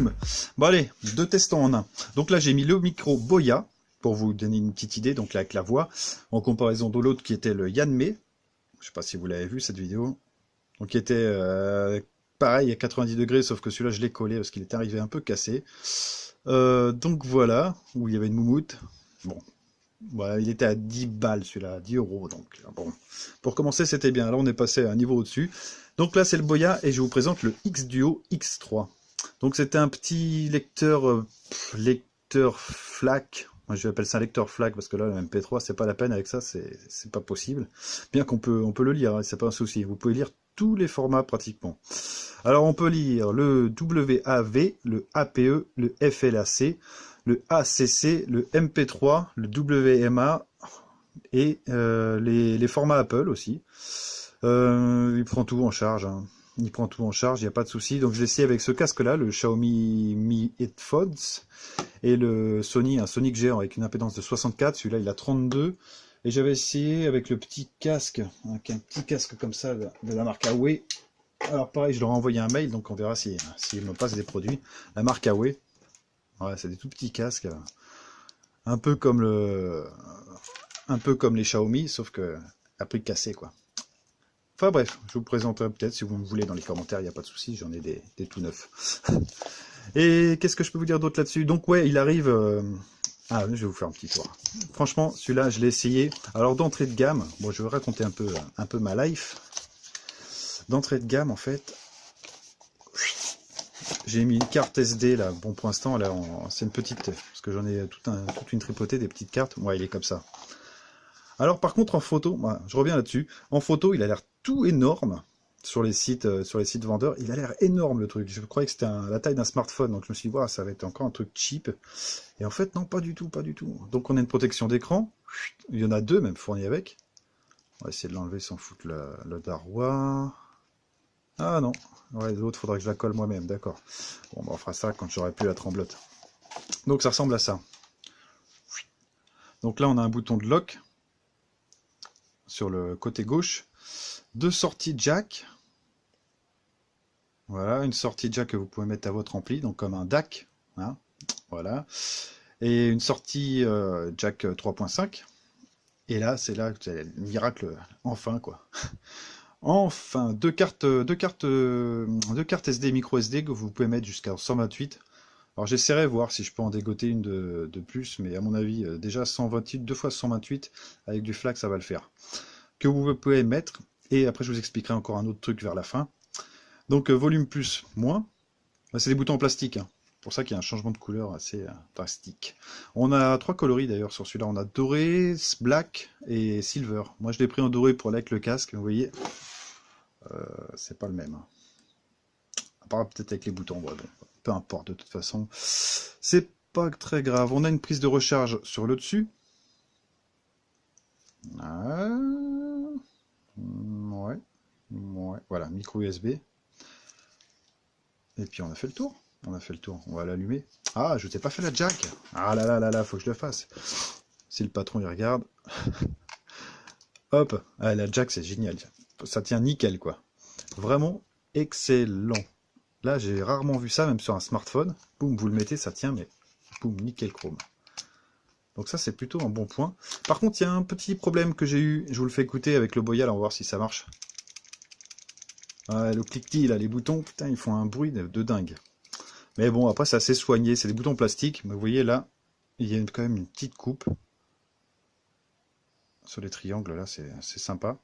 boum. Bon allez, deux tests en un. Donc là j'ai mis le micro Boya, pour vous donner une petite idée, donc là avec la voix, en comparaison de l'autre qui était le Yanmei. Je sais pas si vous l'avez vu cette vidéo. Donc qui était pareil à 90 degrés, sauf que celui-là je l'ai collé parce qu'il était arrivé un peu cassé. Donc voilà, où il y avait une moumoute. Bon, voilà, il était à 10 balles celui-là, 10 euros. Donc bon, pour commencer c'était bien. Là on est passé à un niveau au-dessus. Donc là c'est le Boya et je vous présente le X-Duo X3. Donc c'était un petit lecteur, lecteur FLAC. Moi je l'appelle ça un lecteur FLAC parce que là le MP3 c'est pas la peine avec ça, c'est pas possible. Bien qu'on peut, on peut le lire, hein, c'est pas un souci. Vous pouvez lire tous les formats pratiquement. Alors on peut lire le WAV, le APE, le FLAC, le ACC, le MP3, le WMA et les formats Apple aussi. Il prend tout en charge. Hein. Il prend tout en charge, il n'y a pas de souci. Donc je vais essayer avec ce casque-là, le Xiaomi Mi Headphones, et le Sony, un Sonic géant avec une impédance de 64. Celui-là, il a 32. Et j'avais essayé avec le petit casque, un petit casque comme ça de la marque Huawei. Alors pareil, je leur ai envoyé un mail, donc on verra s'ils me passent des produits. La marque Huawei, ouais, c'est des tout petits casques, un peu comme les Xiaomi, sauf que à prix cassé quoi. Enfin bref, je vous présenterai peut-être si vous me voulez dans les commentaires, il n'y a pas de souci, j'en ai des tout neufs. Et qu'est-ce que je peux vous dire d'autre là-dessus? Donc ouais, il arrive... Ah, je vais vous faire un petit tour. Franchement, celui-là, je l'ai essayé. Alors d'entrée de gamme, bon, je vais raconter un peu ma life. D'entrée de gamme, en fait, j'ai mis une carte SD là. Bon, pour l'instant, là, c'est une petite, parce que j'en ai toute une tripotée des petites cartes. Ouais, il est comme ça. Alors par contre, en photo, bah, je reviens là-dessus. En photo, il a l'air tout énorme. Sur les sites vendeurs, il a l'air énorme le truc. Je croyais que c'était la taille d'un smartphone, donc je me suis dit, voilà, ça va être encore un truc cheap. Et en fait, non, pas du tout, pas du tout. Donc on a une protection d'écran. Il y en a deux même fournies avec. On va essayer de l'enlever sans foutre le darwa. Ah non, ouais, l'autre, faudrait que je la colle moi-même, d'accord. Bon, bah, on fera ça quand j'aurai plus la tremblote. Donc ça ressemble à ça. Donc là, on a un bouton de lock sur le côté gauche. Deux sorties jack. Voilà, une sortie jack que vous pouvez mettre à votre ampli, donc comme un DAC. Hein, voilà. Et une sortie jack 3.5. Et là, c'est là que c'est le miracle, enfin quoi. Enfin, deux cartes SD, micro SD que vous pouvez mettre jusqu'à 128. Alors j'essaierai de voir si je peux en dégoter une de plus, mais à mon avis, déjà 128, deux fois 128, avec du FLAC, ça va le faire. Que vous pouvez mettre, et après je vous expliquerai encore un autre truc vers la fin. Donc volume plus, moins. C'est des boutons en plastique, hein. C'est pour ça qu'il y a un changement de couleur assez drastique. On a trois coloris d'ailleurs sur celui-là. On a doré, black et silver. Moi je l'ai pris en doré pour aller avec le casque, vous voyez. C'est pas le même. Hein. À part peut-être avec les boutons, ouais, bon, peu importe de toute façon. C'est pas très grave. On a une prise de recharge sur le dessus. Ouais, voilà, micro USB. Et puis on a fait le tour. On va l'allumer. Ah, je t'ai pas fait la jack. Ah là là là là, faut que je le fasse. Si le patron il regarde. Hop, ah, la jack c'est génial. Ça tient nickel quoi. Vraiment excellent. Là j'ai rarement vu ça, même sur un smartphone. Boum, vous le mettez, ça tient, mais boum, nickel chrome. Donc ça c'est plutôt un bon point. Par contre, il y a un petit problème que j'ai eu. Je vous le fais écouter avec le Boya, là on va voir si ça marche. Ouais, le cliquetis, là, les boutons, putain, ils font un bruit de dingue. Mais bon, après, c'est assez soigné. C'est des boutons plastiques. Mais vous voyez, là, il y a quand même une petite coupe. Sur les triangles, là, c'est sympa.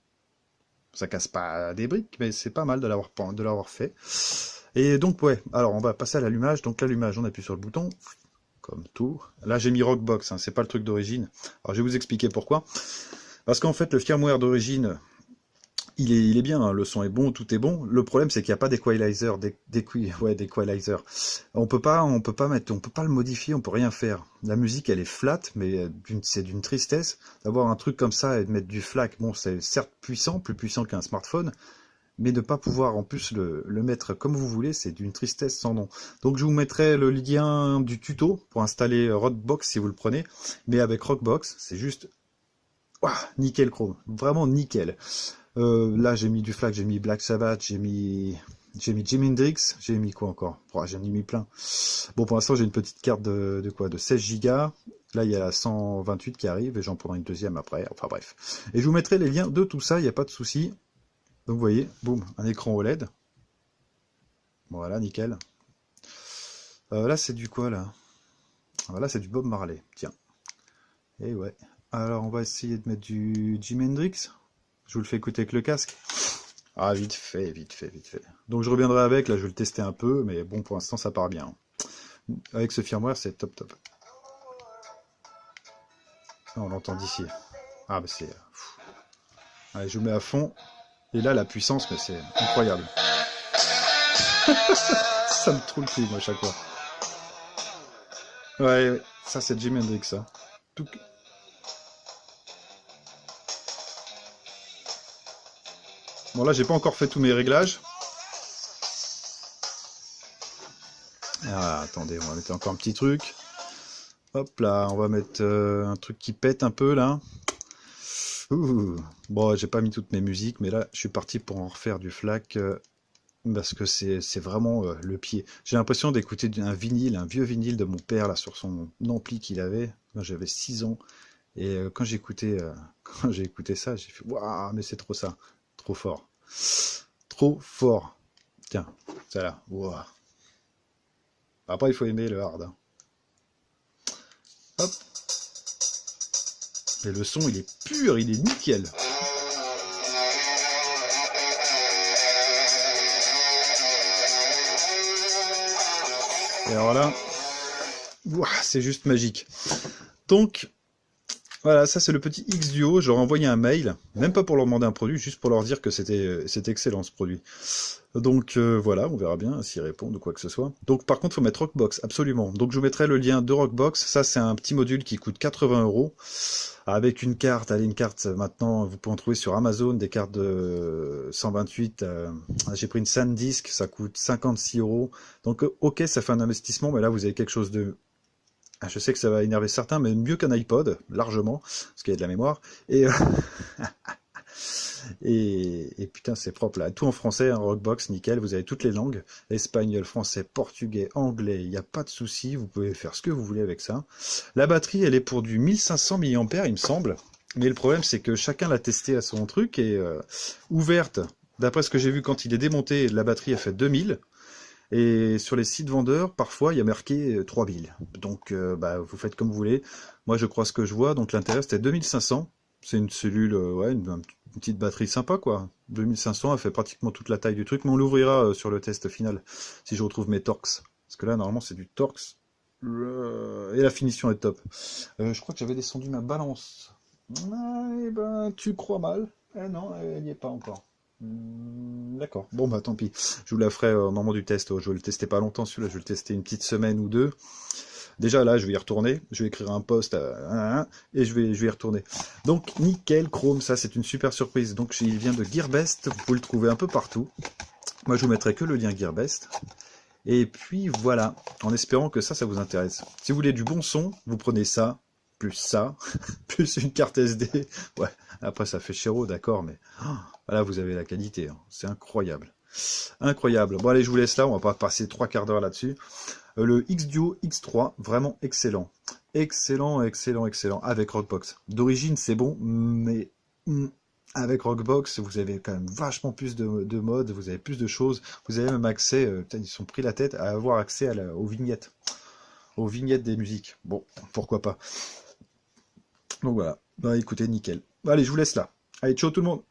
Ça casse pas des briques, mais c'est pas mal de l'avoir fait. Et donc, ouais, alors, on va passer à l'allumage. Donc, l'allumage, on appuie sur le bouton. Comme tout. Là, j'ai mis Rockbox, hein, c'est pas le truc d'origine. Alors, je vais vous expliquer pourquoi. Parce qu'en fait, le firmware d'origine... Il est bien, hein, le son est bon, tout est bon. Le problème, c'est qu'il n'y a pas d'equalizer, d'equalizer. On peut pas le modifier, on peut rien faire. La musique, elle est flat, mais c'est d'une tristesse d'avoir un truc comme ça et de mettre du FLAC. Bon, c'est certes puissant, plus puissant qu'un smartphone, mais de pas pouvoir en plus le mettre comme vous voulez, c'est d'une tristesse sans nom. Donc je vous mettrai le lien du tuto pour installer Rockbox si vous le prenez, mais avec Rockbox, c'est juste ouah, nickel chrome, vraiment nickel. Là j'ai mis du FLAC, j'ai mis Black Sabbath, j'ai mis J'ai mis Jimi Hendrix, j'ai mis quoi encore? Oh, j'en ai mis plein. Bon, pour l'instant, j'ai une petite carte de quoi? De 16 Go. Là, il y a la 128 qui arrive et j'en prendrai une deuxième après. Enfin bref. Et je vous mettrai les liens de tout ça, il n'y a pas de souci. Donc vous voyez, boum, un écran OLED. Voilà, nickel. Là, c'est du quoi là? Là, c'est du Bob Marley. Tiens. Et ouais. Alors, on va essayer de mettre du Jimi Hendrix. Je vous le fais écouter avec le casque. Ah, vite fait, vite fait, vite fait. Donc je reviendrai avec, là je vais le tester un peu, mais bon, pour l'instant ça part bien. Avec ce firmware, c'est top top. On l'entend d'ici. Ah, bah c'est... Allez, je le mets à fond. Et là, la puissance, mais c'est incroyable. Ça me trouve le cul, moi, à chaque fois. Ouais, ouais. Ça c'est Jimi Hendrix, ça. Tout... Bon, là, j'ai pas encore fait tous mes réglages. Ah, attendez, on va mettre encore un petit truc. Hop là, on va mettre un truc qui pète un peu, là. Ouh. Bon, j'ai pas mis toutes mes musiques, mais là, je suis parti pour en refaire du FLAC, parce que c'est vraiment le pied. J'ai l'impression d'écouter un vinyle, un vieux vinyle de mon père, là, sur son ampli qu'il avait, quand j'avais 6 ans. Et quand j'ai écouté, quand j'ai écouté ça, j'ai fait, waouh, mais c'est trop ça. Trop fort. Trop fort. Tiens, ça là. Wow. Après, il faut aimer le hard. Hein. Hop. Et le son, il est pur, il est nickel. Et alors là, wow, c'est juste magique. Donc, voilà, ça c'est le petit X Duo. Je leur ai envoyé un mail, même pas pour leur demander un produit, juste pour leur dire que c'était excellent ce produit. Donc voilà, on verra bien s'ils répondent ou quoi que ce soit. Donc par contre, il faut mettre Rockbox, absolument. Donc je vous mettrai le lien de Rockbox. Ça, c'est un petit module qui coûte 80 €. Avec une carte, allez, une carte, maintenant, vous pouvez en trouver sur Amazon, des cartes de 128. J'ai pris une SanDisk, ça coûte 56 €. Donc ok, ça fait un investissement, mais là, vous avez quelque chose de... Je sais que ça va énerver certains, mais mieux qu'un iPod, largement, parce qu'il y a de la mémoire. Et, et putain, c'est propre là. Tout en français, un Rockbox, nickel. Vous avez toutes les langues. Espagnol, français, portugais, anglais. Il n'y a pas de souci. Vous pouvez faire ce que vous voulez avec ça. La batterie, elle est pour du 1500 mAh, il me semble. Mais le problème, c'est que chacun l'a testé à son truc. Et ouverte, d'après ce que j'ai vu quand il est démonté, la batterie a fait 2000. Et sur les sites vendeurs, parfois, il y a marqué 3000. Donc, bah, vous faites comme vous voulez. Moi, je crois ce que je vois. Donc, l'intérieur, c'était 2500. C'est une cellule, ouais, une petite batterie sympa, quoi. 2500, elle fait pratiquement toute la taille du truc. Mais on l'ouvrira sur le test final, si je retrouve mes Torx. Parce que là, normalement, c'est du Torx. Et la finition est top. Je crois que j'avais descendu ma balance. Eh ben, tu crois mal. Eh non, elle n'y est pas encore. D'accord. Bon, bah tant pis. Je vous la ferai au moment du test. Je vais le tester pas longtemps celui-là. Je vais le tester une petite semaine ou deux. Déjà là, je vais y retourner. Je vais écrire un post et je vais y retourner. Donc nickel, Chrome, ça c'est une super surprise. Donc il vient de Gearbest. Vous pouvez le trouver un peu partout. Moi, je vous mettrai que le lien Gearbest. Et puis voilà, en espérant que ça vous intéresse. Si vous voulez du bon son, vous prenez ça, plus une carte SD. Ouais, après ça fait chéro, d'accord, mais voilà, vous avez la qualité. Hein. C'est incroyable. Incroyable. Bon, allez, je vous laisse là, on va pas passer 3 quarts d'heure là-dessus. Le X-Duo X3, vraiment excellent. Excellent, excellent, excellent. Avec Rockbox. D'origine, c'est bon, mais avec Rockbox, vous avez quand même vachement plus de modes, vous avez plus de choses. Vous avez même accès, ils se sont pris la tête à avoir accès aux vignettes. Aux vignettes des musiques. Bon, pourquoi pas. Donc voilà. Bah écoutez, nickel. Allez, je vous laisse là. Allez, ciao tout le monde.